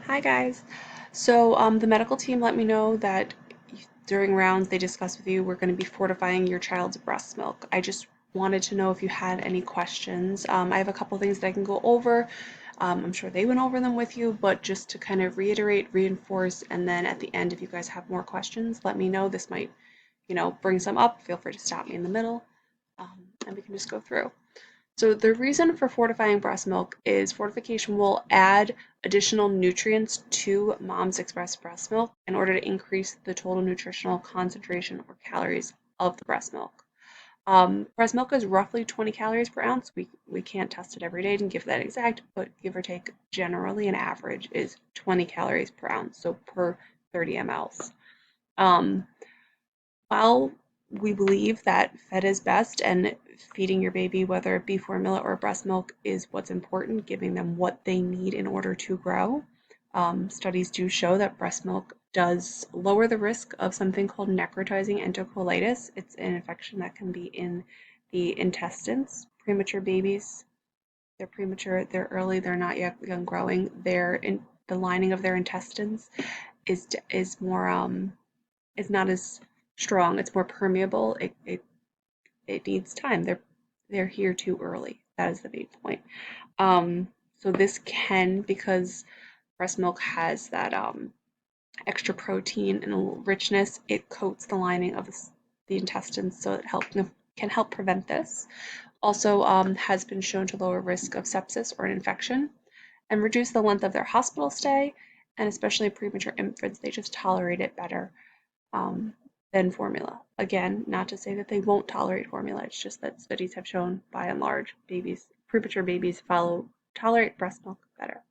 Hi guys. So the medical team let me know that during rounds they discussed with you we're going to be fortifying your child's breast milk. I just wanted to know if you had any questions. I have a couple things that I can go over. I'm sure they went over them with you, but just to kind of reiterate, reinforce, and then at the end, if you guys have more questions, let me know. This might, bring some up. Feel free to stop me in the middle, and we can just go through. So the reason for fortifying breast milk is fortification will add additional nutrients to mom's expressed breast milk in order to increase the total nutritional concentration or calories of the breast milk. Breast milk is roughly 20 calories per ounce. We can't test it every day and give that exact, but give or take, generally an average is 20 calories per ounce, so per 30 mLs. Um, while we believe that fed is best and feeding your baby, whether it be formula or breast milk, is what's important, giving them what they need in order to grow, studies do show that breast milk does lower the risk of something called necrotizing enterocolitis. It's an infection that can be in the intestines. Premature babies, they're premature, they're early, they're not yet young growing. The lining of their intestines is more is not as strong. It's more permeable. It needs time. They're here too early. That is the main point. So this can, because breast milk has that extra protein and richness, it coats the lining of the intestines, so it can help prevent this. Also, has been shown to lower risk of sepsis or an infection and reduce the length of their hospital stay, and especially premature infants, they just tolerate it better um, than formula. Again, not to say that they won't tolerate formula, it's just that studies have shown by and large premature babies tolerate breast milk better.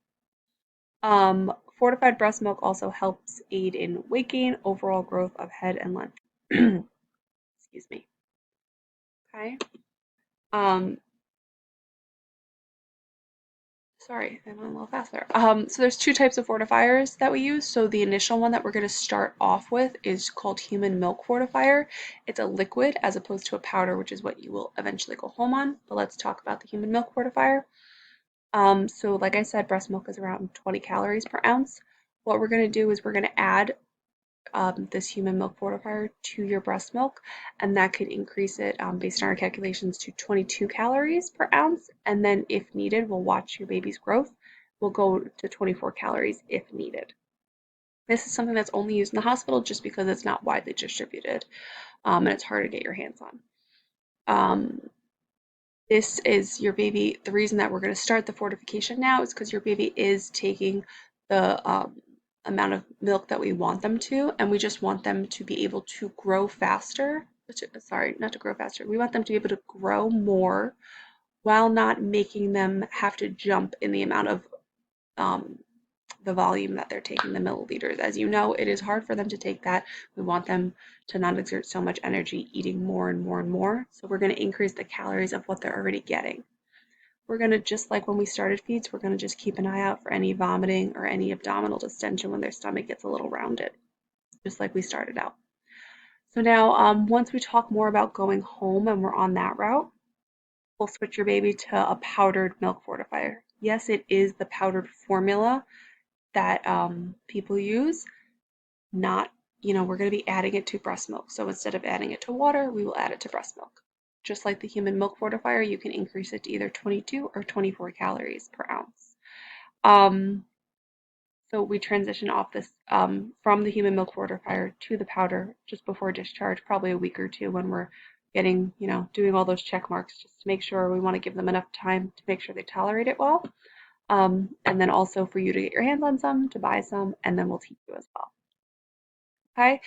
Fortified breast milk also helps aid in weight gain, overall growth of head and length. Excuse me. Okay. Um, Sorry, I went a little faster. So there's two types of fortifiers that we use. So the initial one that we're going to start off with is called human milk fortifier. It's a liquid as opposed to a powder, which is what you will eventually go home on. But let's talk about the human milk fortifier. So like I said, breast milk is around 20 calories per ounce. What we're going to do is we're going to add this human milk fortifier to your breast milk, and that could increase it based on our calculations to 22 calories per ounce. And then, if needed, we'll watch your baby's growth. We'll go to 24 calories if needed. This is something that's only used in the hospital just because it's not widely distributed and it's hard to get your hands on. Um, this is your baby. The reason that we're going to start the fortification now is because your baby is taking the amount of milk that we want them to, and we just want them to be able to grow faster. Sorry, not to grow faster. We want them to be able to grow more while not making them have to jump in the amount of um, the volume that they're taking, the milliliters. As you know, it is hard for them to take that. We want them to not exert so much energy eating more and more and more. So we're going to increase the calories of what they're already getting. We're going to, just like when we started feeds, we're going to just keep an eye out for any vomiting or any abdominal distension when their stomach gets a little rounded, just like we started out. So now, once we talk more about going home and we're on that route, we'll switch your baby to a powdered milk fortifier. Yes, it is the powdered formula that people use, not, we're going to be adding it to breast milk. So instead of adding it to water, we will add it to breast milk. Just like the human milk fortifier, you can increase it to either 22 or 24 calories per ounce. So we transition off this from the human milk fortifier to the powder just before discharge, probably a week or two when we're getting, doing all those check marks just to make sure we want to give them enough time to make sure they tolerate it well. And then also for you to get your hands on some, to buy some, and then we'll teach you as well. Okay.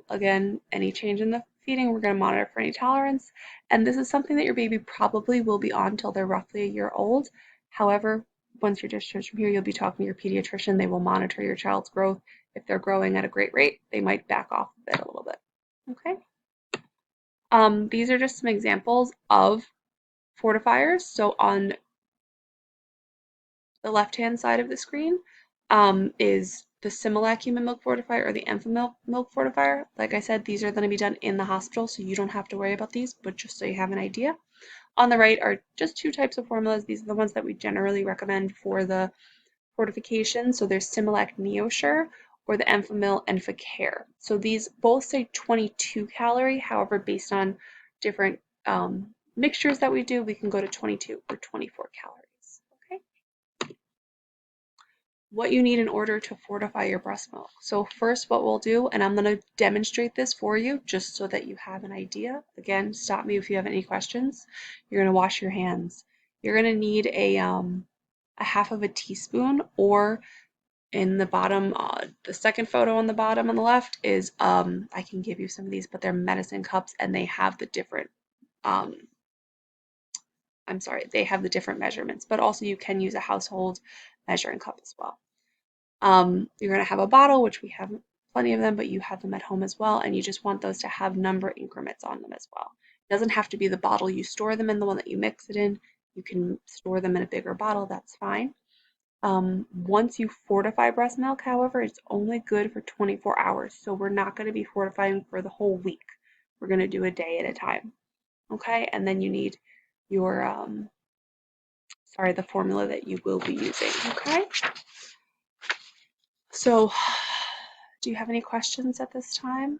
Again, any change in the feeding, we're going to monitor for any tolerance. And this is something that your baby probably will be on until they're roughly a year old. However, once you're discharged from here, you'll be talking to your pediatrician. They will monitor your child's growth. If they're growing at a great rate, they might back off a bit, a little bit. Okay. These are just some examples of fortifiers. So on the left-hand side of the screen is the Similac human milk fortifier or the Enfamil milk fortifier. Like I said, these are going to be done in the hospital, so you don't have to worry about these, but just so you have an idea. On the right are just two types of formulas. These are the ones that we generally recommend for the fortification. So there's Similac Neosure or the Enfamil Enfacare. So these both say 22 calorie. However, based on different mixtures that we do, we can go to 22 or 24 calories. Okay. What you need in order to fortify your breast milk. So first what we'll do, and I'm going to demonstrate this for you just so that you have an idea. Again, stop me if you have any questions. You're going to wash your hands. You're going to need a half of a teaspoon, or in the bottom, the second photo on the bottom on the left is, I can give you some of these, but they're medicine cups and they have the different, um, I'm sorry, they have the different measurements, but also you can use a household measuring cup as well. You're going to have a bottle, which we have plenty of them, but you have them at home as well, and you just want those to have number increments on them as well. It doesn't have to be the bottle you store them in, the one that you mix it in. You can store them in a bigger bottle, that's fine. Once you fortify breast milk, however, it's only good for 24 hours, so we're not going to be fortifying for the whole week. We're going to do a day at a time, okay? And then you need your, the formula that you will be using, okay? So, do you have any questions at this time?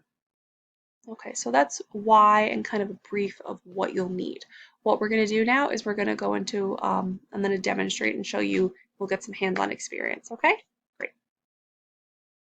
Okay, so that's why and kind of a brief of what you'll need. What we're going to do now is we're going to go into, I'm going to demonstrate and show you, we'll get some hands-on experience, okay?